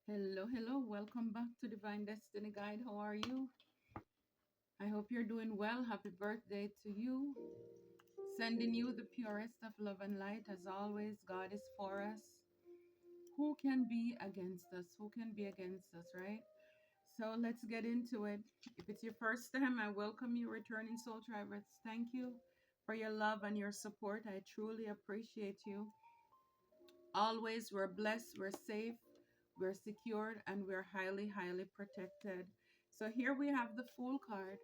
Hello, hello. Welcome back to Divine Destiny Guide. How are you? I hope you're doing well. Happy birthday to you. Sending you the purest of love and light. As always, God is for us. Who can be against us? Who can be against us, right? So let's get into it. If it's your first time, I welcome you, returning soul drivers. Thank you for your love and your support. I truly appreciate you. Always, we're blessed, we're safe, we're secured, and we're highly, highly protected. So here we have the Fool card,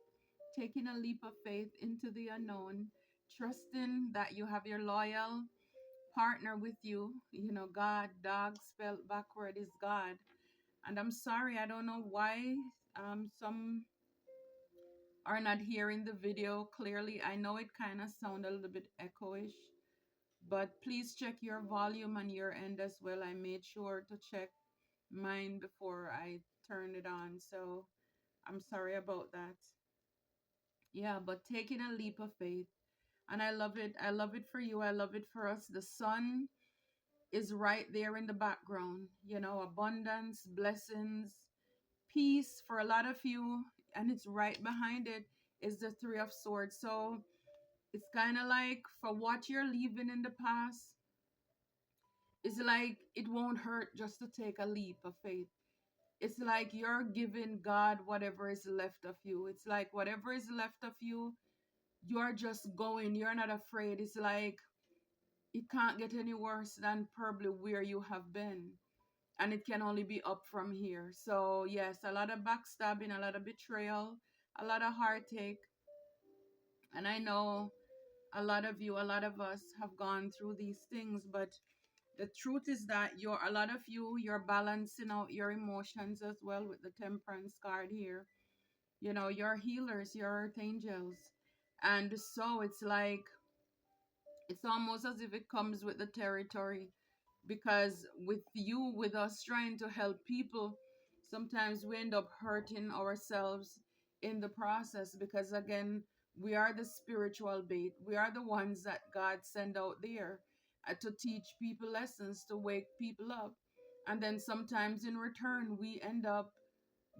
taking a leap of faith into the unknown, trusting that you have your loyal partner with you. You know, God, dog spelled backward is God. And I'm sorry, I don't know why some are not hearing the video clearly. I know it kind of sounds a little bit echoish, but please check your volume on your end as well. I made sure to check mine before I turned it on. So I'm sorry about that. Yeah, but taking a leap of faith. And I love it. I love it for you. I love it for us. The sun is right there in the background. You know, abundance, blessings, peace for a lot of you. And it's right behind it is the Three of Swords. So it's kind of like for what you're leaving in the past, it's like it won't hurt just to take a leap of faith. It's like you're giving God whatever is left of you. It's like whatever is left of you, you're just going. You're not afraid. It's like it can't get any worse than probably where you have been. And it can only be up from here. So, yes, a lot of backstabbing, a lot of betrayal, a lot of heartache. And I know a lot of you, a lot of us have gone through these things, but the truth is that a lot of you, you're balancing out your emotions as well with the temperance card here. You know, you're healers, you're archangels. And so it's like, it's almost as if it comes with the territory because with us trying to help people, sometimes we end up hurting ourselves in the process because, again, we are the spiritual bait. We are the ones that God send out there to teach people lessons, to wake people up. And then sometimes in return, we end up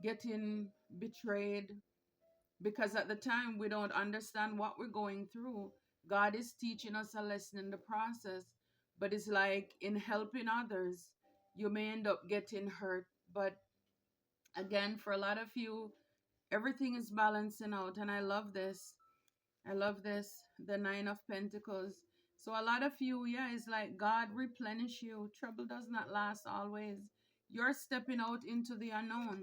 getting betrayed because at the time we don't understand what we're going through. God is teaching us a lesson in the process, but it's like in helping others, you may end up getting hurt. But again, for a lot of you, everything is balancing out, and I love this. I love this. The Nine of Pentacles. So a lot of you, yeah, it's like God replenish you. Trouble does not last always. You're stepping out into the unknown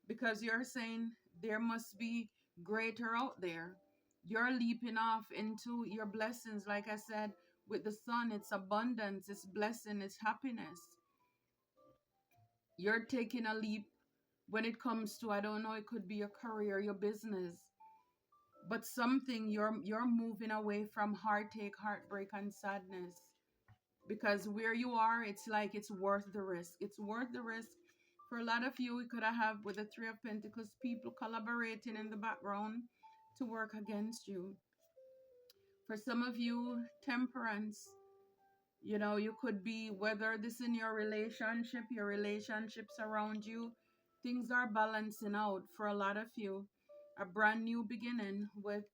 because you're saying there must be greater out there. You're leaping off into your blessings. Like I said, with the sun, it's abundance, it's blessing, it's happiness. You're taking a leap when it comes to, I don't know, it could be your career, your business, but something you're moving away from heartache, heartbreak, and sadness. Because where you are, it's like it's worth the risk. It's worth the risk. For a lot of you, we could have with the Three of Pentacles, people collaborating in the background to work against you. For some of you, temperance. You know, you could be, whether this in your relationship, your relationships around you, things are balancing out for a lot of you. A brand new beginning with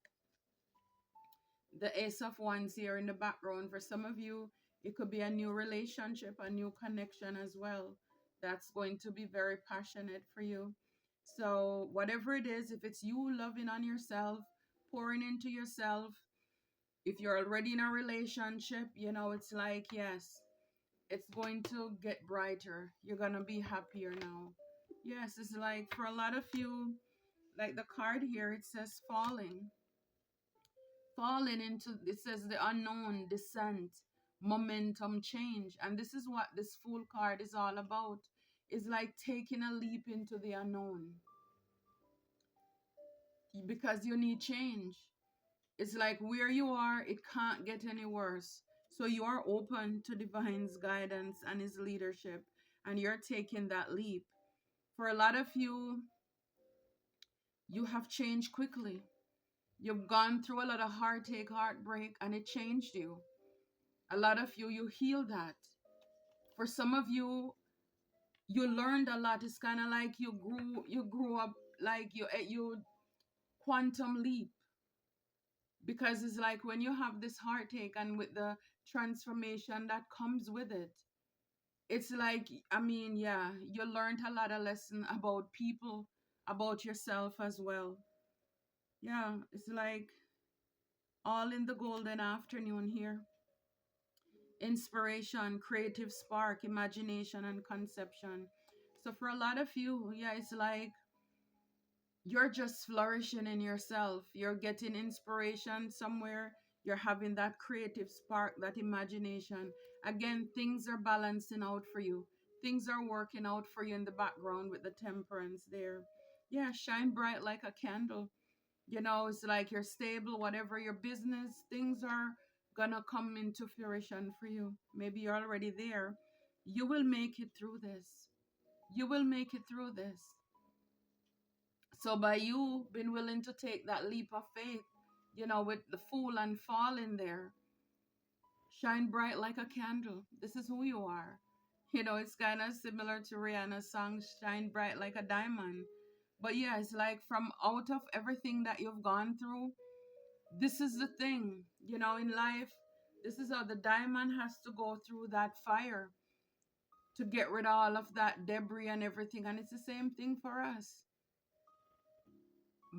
the Ace of Wands here in the background. For some of you, it could be a new relationship, a new connection as well. That's going to be very passionate for you. So whatever it is, if it's you loving on yourself, pouring into yourself, if you're already in a relationship, you know, it's like, yes, it's going to get brighter. You're going to be happier now. Yes, it's like for a lot of you, like the card here, it says falling. Falling into, it says the unknown, descent, momentum, change. And this is what this Fool card is all about. It's like taking a leap into the unknown because you need change. It's like where you are, it can't get any worse. So you are open to divine's guidance and his leadership, and you're taking that leap. For a lot of you, you have changed quickly. You've gone through a lot of heartache, heartbreak, and it changed you. A lot of you, you heal that. For some of you, you learned a lot. It's kind of like you grew up, like you quantum leap, because it's like when you have this heartache and with the transformation that comes with it, it's like, I mean, yeah, you learned a lot of lesson about people, about yourself as well. Yeah, it's like all in the golden afternoon here. Inspiration, creative spark, imagination, and conception. So for a lot of you, yeah, it's like you're just flourishing in yourself. You're getting inspiration somewhere. You're having that creative spark, that imagination. Again, things are balancing out for you. Things are working out for you in the background with the temperance there. Yeah, shine bright like a candle. It's like you're stable, whatever your business, things are gonna come into fruition for you. Maybe you're already there. You will make it through this. You will make it through this. So by you being willing to take that leap of faith, with the fool and fall in there, shine bright like a candle. This is who you are. It's kind of similar to Rihanna's song, Shine Bright Like a Diamond. But yeah, it's like from out of everything that you've gone through, this is the thing, in life, this is how the diamond has to go through that fire to get rid of all of that debris and everything. And it's the same thing for us.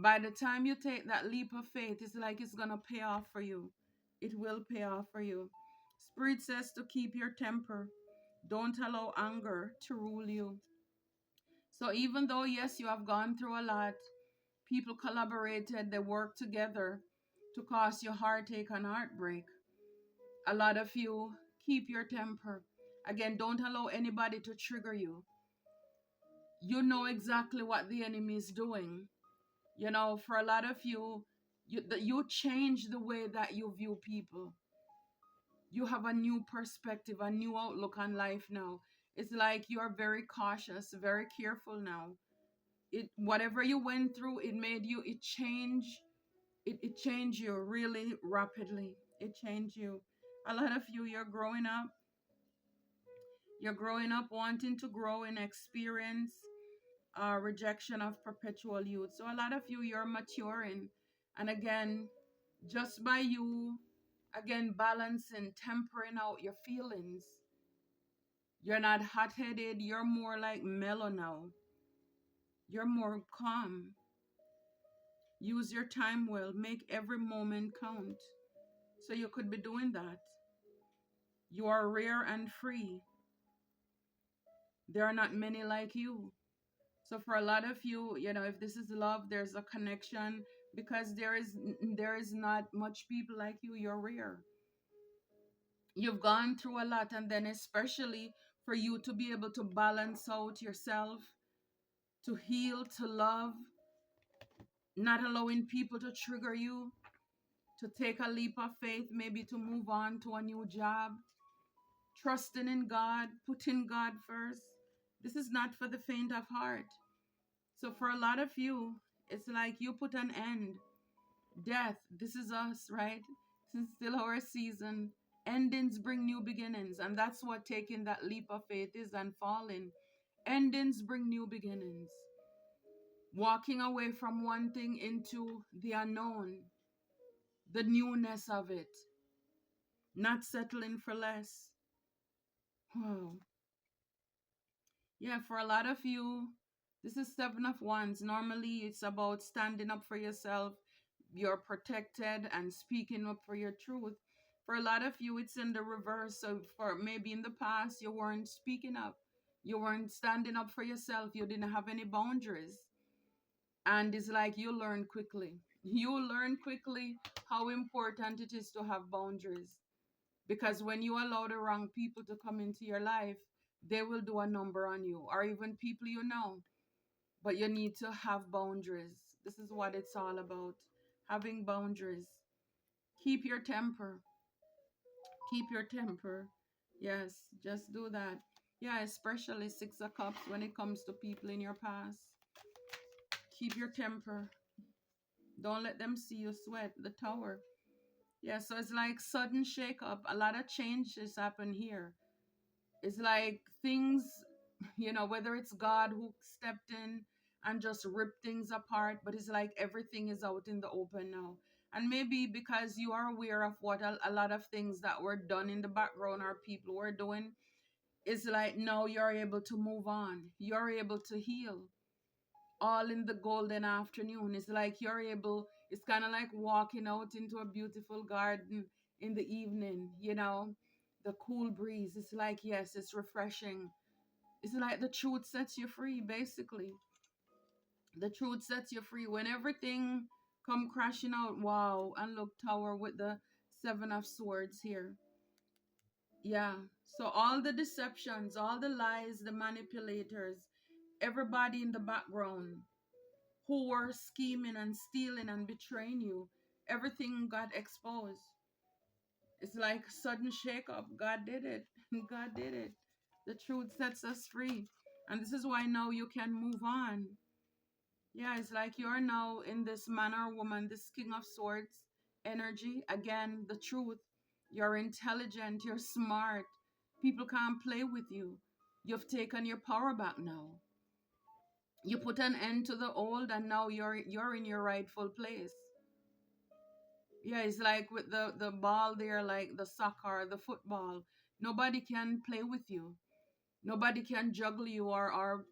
By the time you take that leap of faith, it's like it's going to pay off for you. It will pay off for you. Spirit says to keep your temper. Don't allow anger to rule you. So even though, yes, you have gone through a lot, people collaborated, they worked together to cause you heartache and heartbreak. A lot of you, keep your temper. Again, don't allow anybody to trigger you. You know exactly what the enemy is doing. For a lot of you, you change the way that you view people. You have a new perspective, a new outlook on life now. It's like you are very cautious, very careful now. Whatever you went through, it changed you really rapidly. It changed you. A lot of you, you're growing up wanting to grow in experience, rejection of perpetual youth. So a lot of you, you're maturing. And again, just by you, again, balancing, tempering out your feelings, you're not hot-headed. You're more like mellow now. You're more calm. Use your time well. Make every moment count. So you could be doing that. You are rare and free. There are not many like you. So for a lot of you, if this is love, there's a connection, because there is not much people like you. You're rare. You've gone through a lot, and then especially for you to be able to balance out yourself, to heal, to love, not allowing people to trigger you, to take a leap of faith, maybe to move on to a new job, trusting in God, putting God first. This is not for the faint of heart. So for a lot of you, it's like you put an end. Death, this is us, right? This is still our season. Endings bring new beginnings. And that's what taking that leap of faith is, and falling. Endings bring new beginnings. Walking away from one thing into the unknown, the newness of it. Not settling for less. Wow. Yeah, for a lot of you, this is Seven of Wands. Normally, it's about standing up for yourself. You're protected and speaking up for your truth. For a lot of you, it's in the reverse. So for maybe in the past, you weren't speaking up. You weren't standing up for yourself. You didn't have any boundaries. And it's like you learn quickly. You learn quickly how important it is to have boundaries. Because when you allow the wrong people to come into your life, they will do a number on you, or even people you know. But you need to have boundaries. This is what it's all about. Having boundaries. Keep your temper. Keep your temper. Yes, just do that. Yeah, especially Six of Cups when it comes to people in your past. Keep your temper. Don't let them see you sweat. The Tower. Yeah, so it's like sudden shake up. A lot of changes happen here. It's like things You know, whether it's God who stepped in and just ripped things apart, but it's like everything is out in the open now. And maybe because you are aware of what a lot of things that were done in the background or people were doing, it's like now you're able to move on. You're able to heal all in the golden afternoon. It's like you're able, it's kind of like walking out into a beautiful garden in the evening, you know, the cool breeze. It's like, yes, it's refreshing. It's like the truth sets you free, basically. The truth sets you free. When everything come crashing out, wow, and look, Tower with the Seven of Swords here. Yeah. So all the deceptions, all the lies, the manipulators, everybody in the background who were scheming and stealing and betraying you, everything got exposed. It's like sudden shake up. God did it. God did it. The truth sets us free. And this is why now you can move on. Yeah, it's like you're now in this man or woman, this King of Swords energy. Again, the truth. You're intelligent, you're smart. People can't play with you. You've taken your power back now. You put an end to the old and now you're in your rightful place. Yeah, it's like with the ball there, like the soccer, the football. Nobody can play with you. Nobody can juggle you or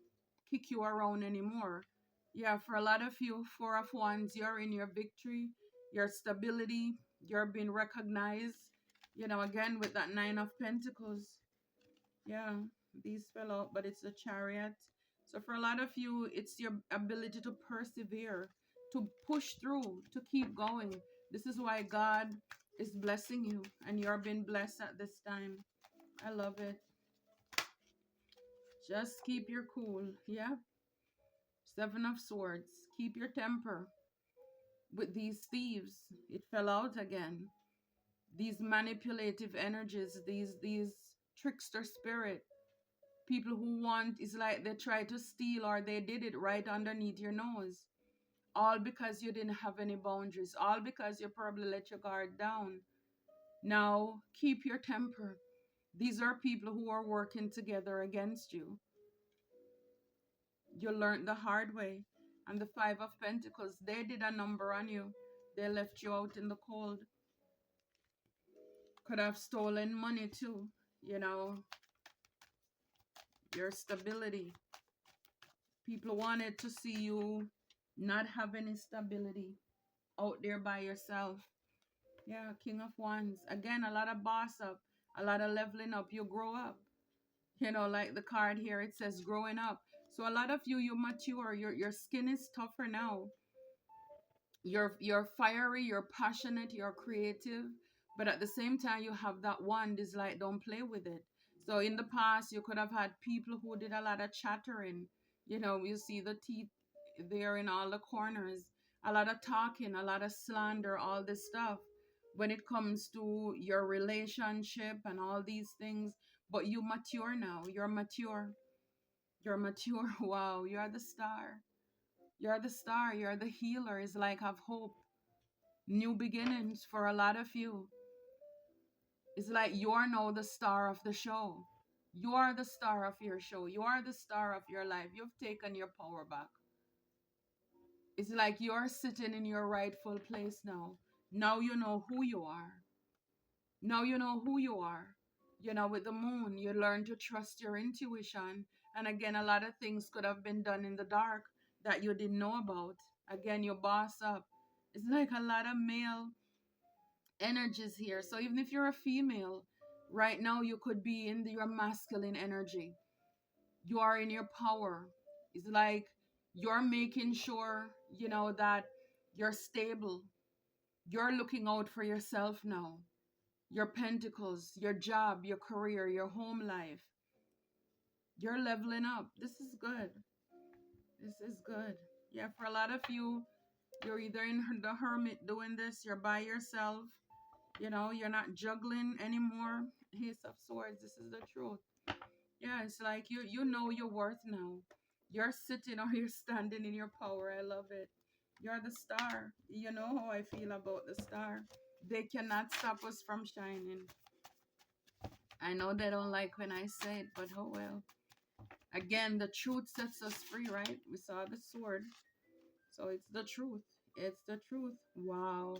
kick you around anymore. Yeah, for a lot of you, Four of Wands, you're in your victory, your stability, you're being recognized. You know, again with that Nine of Pentacles. Yeah, these fell out, but it's the Chariot. So for a lot of you, it's your ability to persevere, to push through, to keep going. This is why God is blessing you, and you're being blessed at this time. I love it. Just keep your cool. Yeah. Seven of Swords. Keep your temper. With these thieves, it fell out again. These manipulative energies, these trickster spirit. People who want, is like they try to steal or they did it right underneath your nose. All because you didn't have any boundaries. All because you probably let your guard down. Now, keep your temper. These are people who are working together against you. You learned the hard way. And the Five of Pentacles, they did a number on you. They left you out in the cold. Could have stolen money too. You know, your stability. People wanted to see you not have any stability out there by yourself. Yeah, King of Wands. Again, a lot of boss up, a lot of leveling up. You grow up. You know, like the card here, it says growing up. So a lot of you, you mature. Your skin is tougher now. You're fiery, you're passionate, you're creative, but at the same time you have that wand is like don't play with it. So in the past you could have had people who did a lot of chattering. You know, you see the teeth there in all the corners, a lot of talking, a lot of slander, all this stuff when it comes to your relationship and all these things. But you mature now. You're mature. You're mature. Wow, you're the star. You're the star. You're the healer. It's like have hope. New beginnings for a lot of you. It's like you're now the star of the show. You are the star of your show. You are the star of your life. You've taken your power back. It's like you're sitting in your rightful place now. Now you know who you are. Now you know who you are. You know, with the moon, you learn to trust your intuition. And again, a lot of things could have been done in the dark that you didn't know about. Again, you boss up. It's like a lot of male energies here. So even if you're a female, right now you could be in your masculine energy. You are in your power. It's like you're making sure, you know, that you're stable. You're looking out for yourself now. Your pentacles, your job, your career, your home life. You're leveling up. This is good. This is good. Yeah, for a lot of you, you're either in the hermit doing this, you're by yourself. You know, you're not juggling anymore. Ace of Swords, this is the truth. Yeah, it's like you know your worth now. You're sitting or you're standing in your power. I love it. You're the star. You know how I feel about the star. They cannot stop us from shining. I know they don't like when I say it, but oh well. Again, the truth sets us free, right? We saw the sword. So it's the truth. It's the truth. Wow.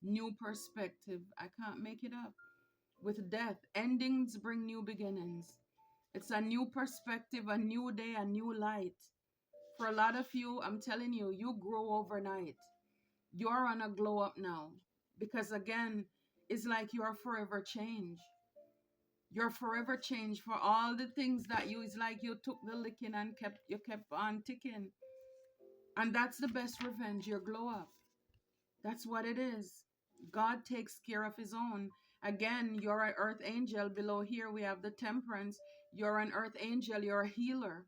New perspective. I can't make it up. With death, endings bring new beginnings. It's a new perspective, a new day, a new light. For a lot of you, I'm telling you, you grow overnight. You're on a glow up now. Because again, it's like you're forever changed. You're forever changed for all the things that you, it's like you took the licking and kept on ticking. And that's the best revenge, your glow up. That's what it is. God takes care of his own. Again, you're an earth angel. Below here we have the temperance. You're an earth angel, you're a healer.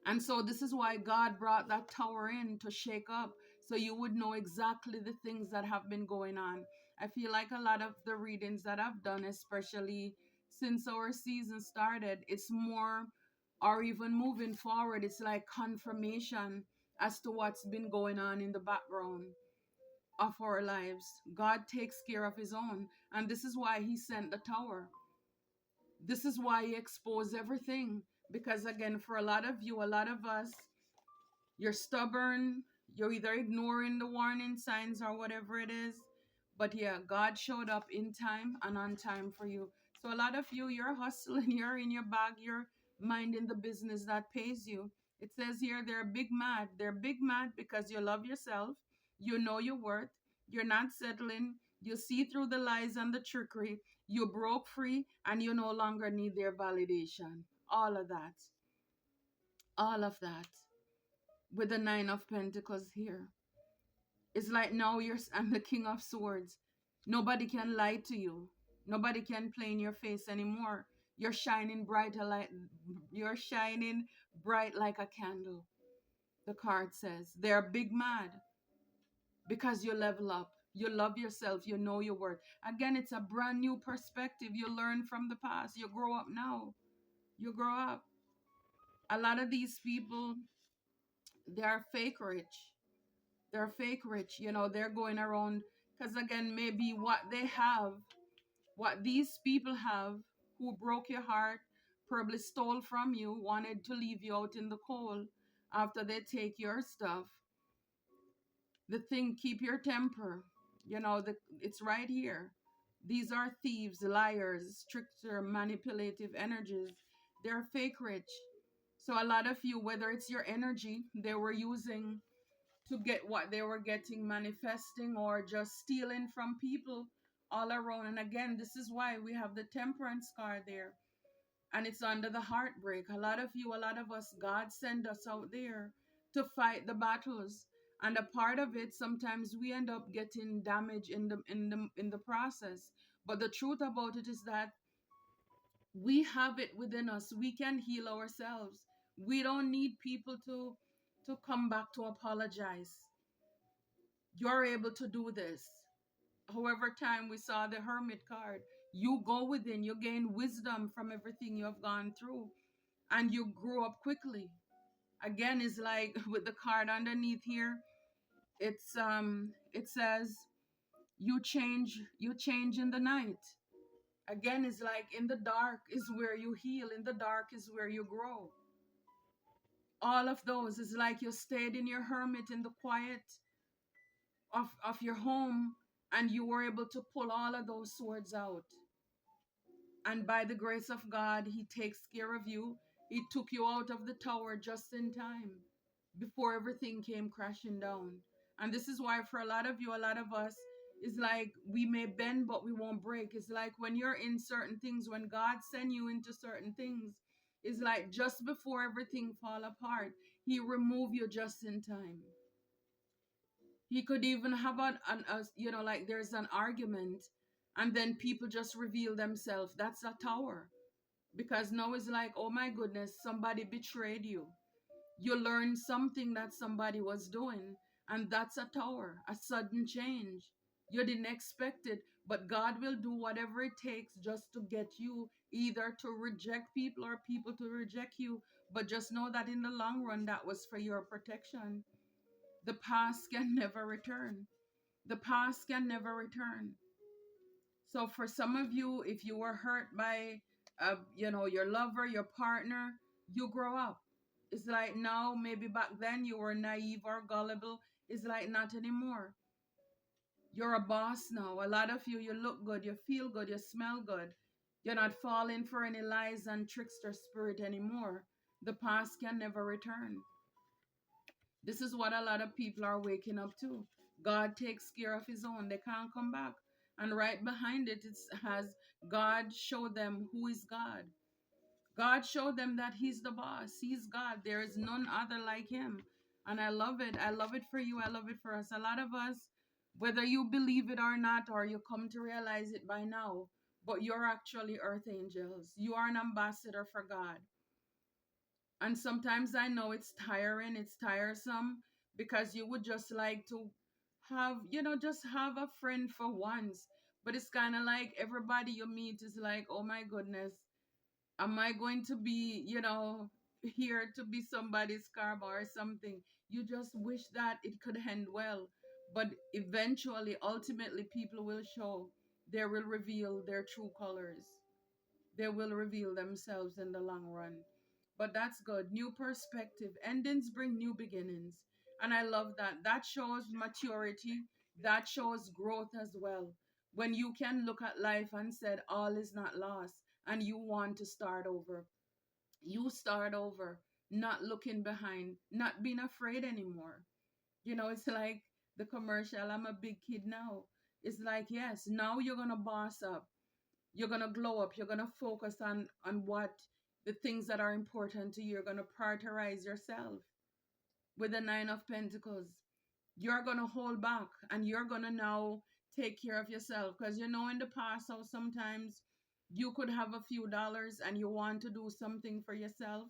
And so this is why God brought that tower in to shake up, so you would know exactly the things that have been going on. I feel like a lot of the readings that I've done, especially since our season started, it's more, or even moving forward, it's like confirmation as to what's been going on in the background of our lives. God takes care of his own. And this is why he sent the tower. This is why he exposed everything. Because again, for a lot of you, a lot of us, you're stubborn, you're either ignoring the warning signs or whatever it is. But yeah, God showed up in time and on time for you. So a lot of you, you're hustling, you're in your bag, you're minding the business that pays you. It says here they're big mad. They're big mad because you love yourself, you know your worth, you're not settling, you see through the lies and the trickery, you broke free, and you no longer need their validation. All of that. All of that. With the Nine of Pentacles here. It's like now I'm the King of Swords. Nobody can lie to you. Nobody can play in your face anymore. You're shining brighter like you're shining bright like a candle. The card says they're big mad because you level up. You love yourself. You know your worth. Again, it's a brand new perspective. You learn from the past. You grow up now. You grow up. A lot of these people, they are fake rich. They're fake rich, they're going around because again, maybe what they have, what these people have who broke your heart, probably stole from you, wanted to leave you out in the cold after they take your stuff. The thing, keep your temper. It's right here. These are thieves, liars, trickster, manipulative energies. They're fake rich. So a lot of you, whether it's your energy they were using to get what they were getting, manifesting, or just stealing from people all around. And again, this is why we have the temperance card there. And it's under the heartbreak. A lot of you, a lot of us, God send us out there to fight the battles. And a part of it, sometimes we end up getting damage in the process. But the truth about it is that we have it within us. We can heal ourselves. We don't need people to come back to apologize. You're able to do this. However time we saw the hermit card, you go within, you gain wisdom from everything you have gone through, and you grow up quickly. Again, it's like with the card underneath here, it says you change in the night. Again, it's like in the dark is where you heal, in the dark is where you grow. All of those is like you stayed in your hermit in the quiet of your home, and you were able to pull all of those swords out. And by the grace of God, he takes care of you. He took you out of the tower just in time before everything came crashing down. And this is why for a lot of you, a lot of us, it's like we may bend, but we won't break. It's like when you're in certain things, when God send you into certain things, it's like just before everything fall apart, he remove you just in time. He could even have like there's an argument and then people just reveal themselves. That's a tower. Because now it's like, oh my goodness, somebody betrayed you. You learned something that somebody was doing, and that's a tower, a sudden change. You didn't expect it, but God will do whatever it takes just to get you either to reject people or people to reject you. But just know that in the long run, that was for your protection. The past can never return. The past can never return. So for some of you, if you were hurt by, your lover, your partner, You grow up. It's like now, maybe back then you were naive or gullible. It's like not anymore. You're a boss now. A lot of you, you look good, you feel good, you smell good. You're not falling for any lies and trickster spirit anymore. The past can never return. This is what a lot of people are waking up to. God takes care of his own. They can't come back. And right behind it, it has God show them who is God. God showed them that he's the boss. He's God. There is none other like him. And I love it. I love it for you. I love it for us. A lot of us, whether you believe it or not, or you come to realize it by now, but you're actually earth angels. You are an ambassador for God. And sometimes I know it's tiring, it's tiresome, because you would just like to have, just have a friend for once. But it's kind of like everybody you meet is like, oh my goodness, am I going to be, here to be somebody's karma or something? You just wish that it could end well. But eventually, ultimately, people will show, they will reveal their true colors. They will reveal themselves in the long run. But that's good. New perspective. Endings bring new beginnings. And I love that. That shows maturity. That shows growth as well. When you can look at life and said all is not lost and you want to start over. You start over, not looking behind, not being afraid anymore. It's like the commercial, I'm a big kid now. It's like, yes, now you're gonna boss up, you're gonna glow up, you're gonna focus on what the things that are important to you. You're gonna prioritize yourself with the Nine of Pentacles. You're gonna hold back and you're gonna now take care of yourself, because in the past how sometimes you could have a few dollars and you want to do something for yourself,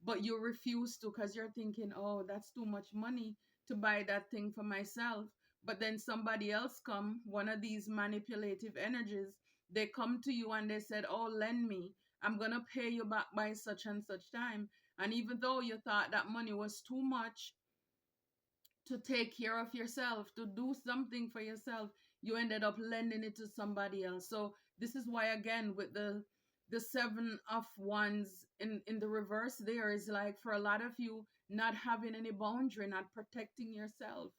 but you refuse to because you're thinking, oh, that's too much money to buy that thing for myself. But then somebody else come, one of these manipulative energies, they come to you and they said, oh, lend me, I'm gonna pay you back by such and such time. And even though you thought that money was too much to take care of yourself, to do something for yourself, you ended up lending it to somebody else. So this is why, again, with the Seven of Wands in the reverse, there is like, for a lot of you, not having any boundary, not protecting yourself,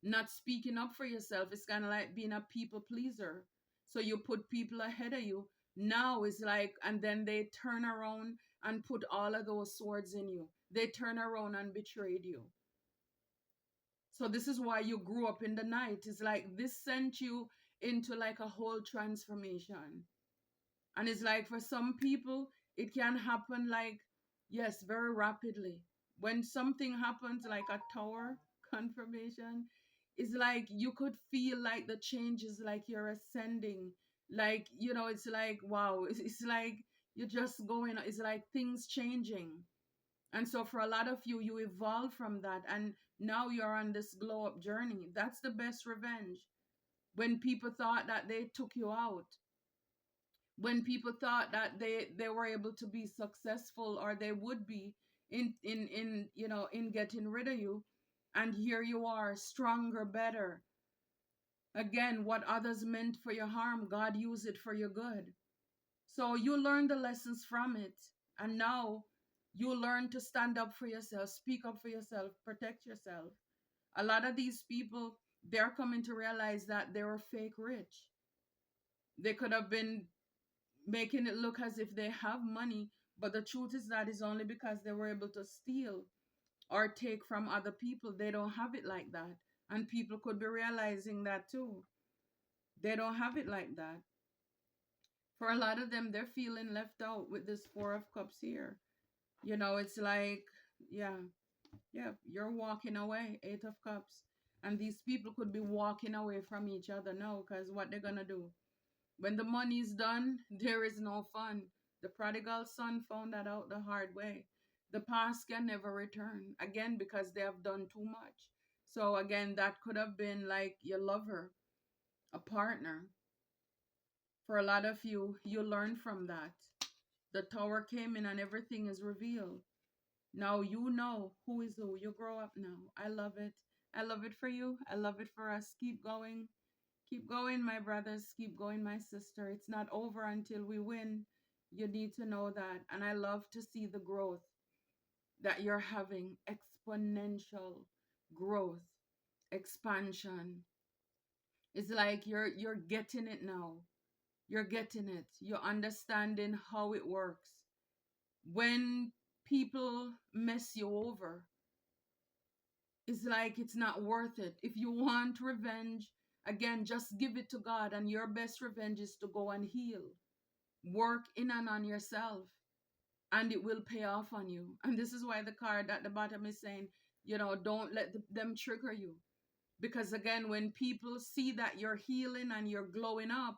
not speaking up for yourself. It's kind of like being a people pleaser. So you put people ahead of you. Now it's like, and then they turn around and put all of those swords in you. They turn around and betrayed you. So this is why you grew up in the night. It's like this sent you into like a whole transformation. And it's like for some people, it can happen like, yes, very rapidly. When something happens like a tower confirmation, it's like you could feel like the changes, like you're ascending. Like, it's like, wow, it's like you're just going, it's like things changing. And so for a lot of you, you evolve from that. And now you're on this glow up journey. That's the best revenge. When people thought that they took you out, when people thought that they were able to be successful, or they would be in getting rid of you, and here you are, stronger, better. Again, what others meant for your harm, God used it for your good. So you learn the lessons from it. And now you learn to stand up for yourself, speak up for yourself, protect yourself. A lot of these people, they're coming to realize that they were fake rich. They could have been making it look as if they have money, but the truth is that is only because they were able to steal or take from other people. They don't have it like that. And people could be realizing that too. They don't have it like that. For a lot of them, they're feeling left out with this Four of Cups here. It's like, yeah, you're walking away, Eight of Cups. And these people could be walking away from each other now, because what they're going to do? When the money's done, there is no fun. The prodigal son found that out the hard way. The past can never return, again, because they have done too much. So again, that could have been like your lover, a partner. For a lot of you, you learn from that. The tower came in and everything is revealed. Now you know who is who. You grow up now. I love it. I love it for you. I love it for us. Keep going. Keep going, my brothers. Keep going, my sister. It's not over until we win. You need to know that. And I love to see the growth. that you're having exponential growth, expansion. It's like you're getting it now. You're getting it. You're understanding how it works. When people mess you over, it's like it's not worth it. If you want revenge, again, just give it to God, and your best revenge is to go and heal. Work in and on yourself, and it will pay off on you. And this is why the card at the bottom is saying, don't let them trigger you. Because again, when people see that you're healing and you're glowing up,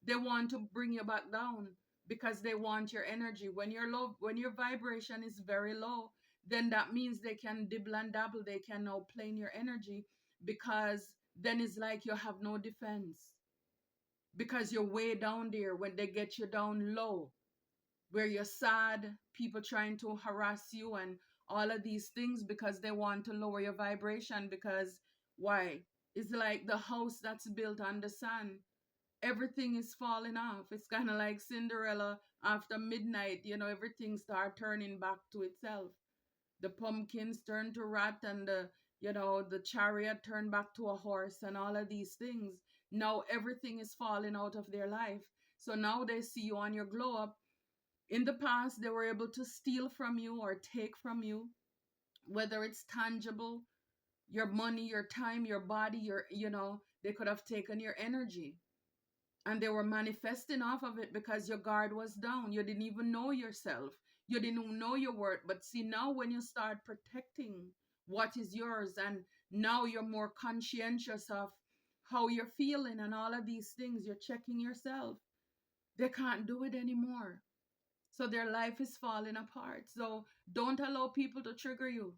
they want to bring you back down because they want your energy. When you're low, when your vibration is very low, then that means they can dibble and dabble. They can now play in your energy, because then it's like you have no defense, because you're way down there. When they get you down low, where you're sad, people trying to harass you and all of these things because they want to lower your vibration. Because why? It's like the house that's built on the sand. Everything is falling off. It's kind of like Cinderella after midnight, everything start turning back to itself. The pumpkins turn to rat, and the chariot turned back to a horse, and all of these things. Now everything is falling out of their life. So now they see you on your glow up. In the past, they were able to steal from you or take from you, whether it's tangible, your money, your time, your body, they could have taken your energy. And they were manifesting off of it because your guard was down. You didn't even know yourself. You didn't even know your worth. But see, now when you start protecting what is yours, and now you're more conscientious of how you're feeling and all of these things, you're checking yourself. They can't do it anymore. So their life is falling apart. So don't allow people to trigger you.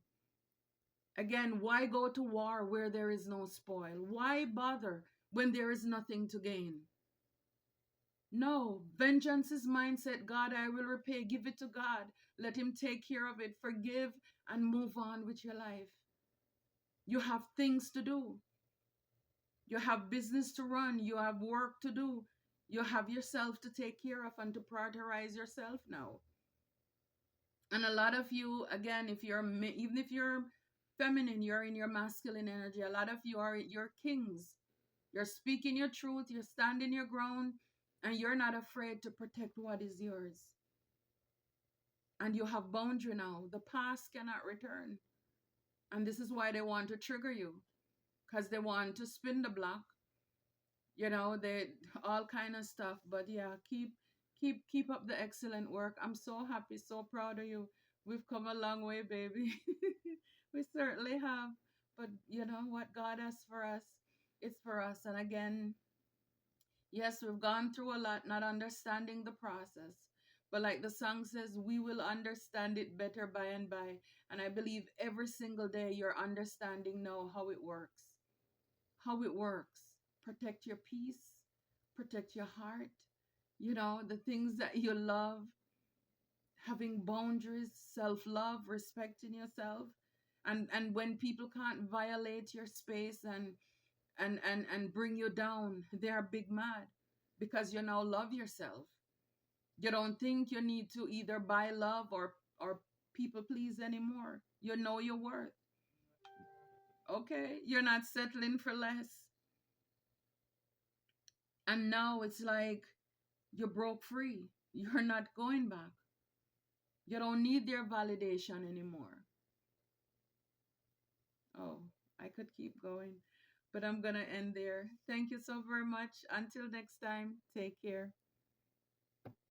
Again, why go to war where there is no spoil? Why bother when there is nothing to gain? No, vengeance is mindset. God, I will repay. Give it to God. Let him take care of it. Forgive and move on with your life. You have things to do. You have business to run. You have work to do. You have yourself to take care of and to prioritize yourself now. And a lot of you, again, even if you're feminine, you're in your masculine energy. A lot of you you're kings. You're speaking your truth. You're standing your ground, and you're not afraid to protect what is yours. And you have boundary now. The past cannot return. And this is why they want to trigger you, because they want to spin the block. They all kind of stuff. But yeah, keep up the excellent work. I'm so happy, so proud of you. We've come a long way, baby. We certainly have. But you know what God has for us, it's for us. And again, yes, we've gone through a lot, not understanding the process. But like the song says, we will understand it better by and by. And I believe every single day you're understanding now how it works. How it works. Protect your peace, protect your heart, the things that you love, having boundaries, self-love, respecting yourself. And when people can't violate your space and bring you down, they are big mad, because you now love yourself. You don't think you need to either buy love or people please anymore. You know your worth. Okay, you're not settling for less. And now it's like you broke free. You're not going back. You don't need their validation anymore. Oh, I could keep going, but I'm going to end there. Thank you so very much. Until next time, take care.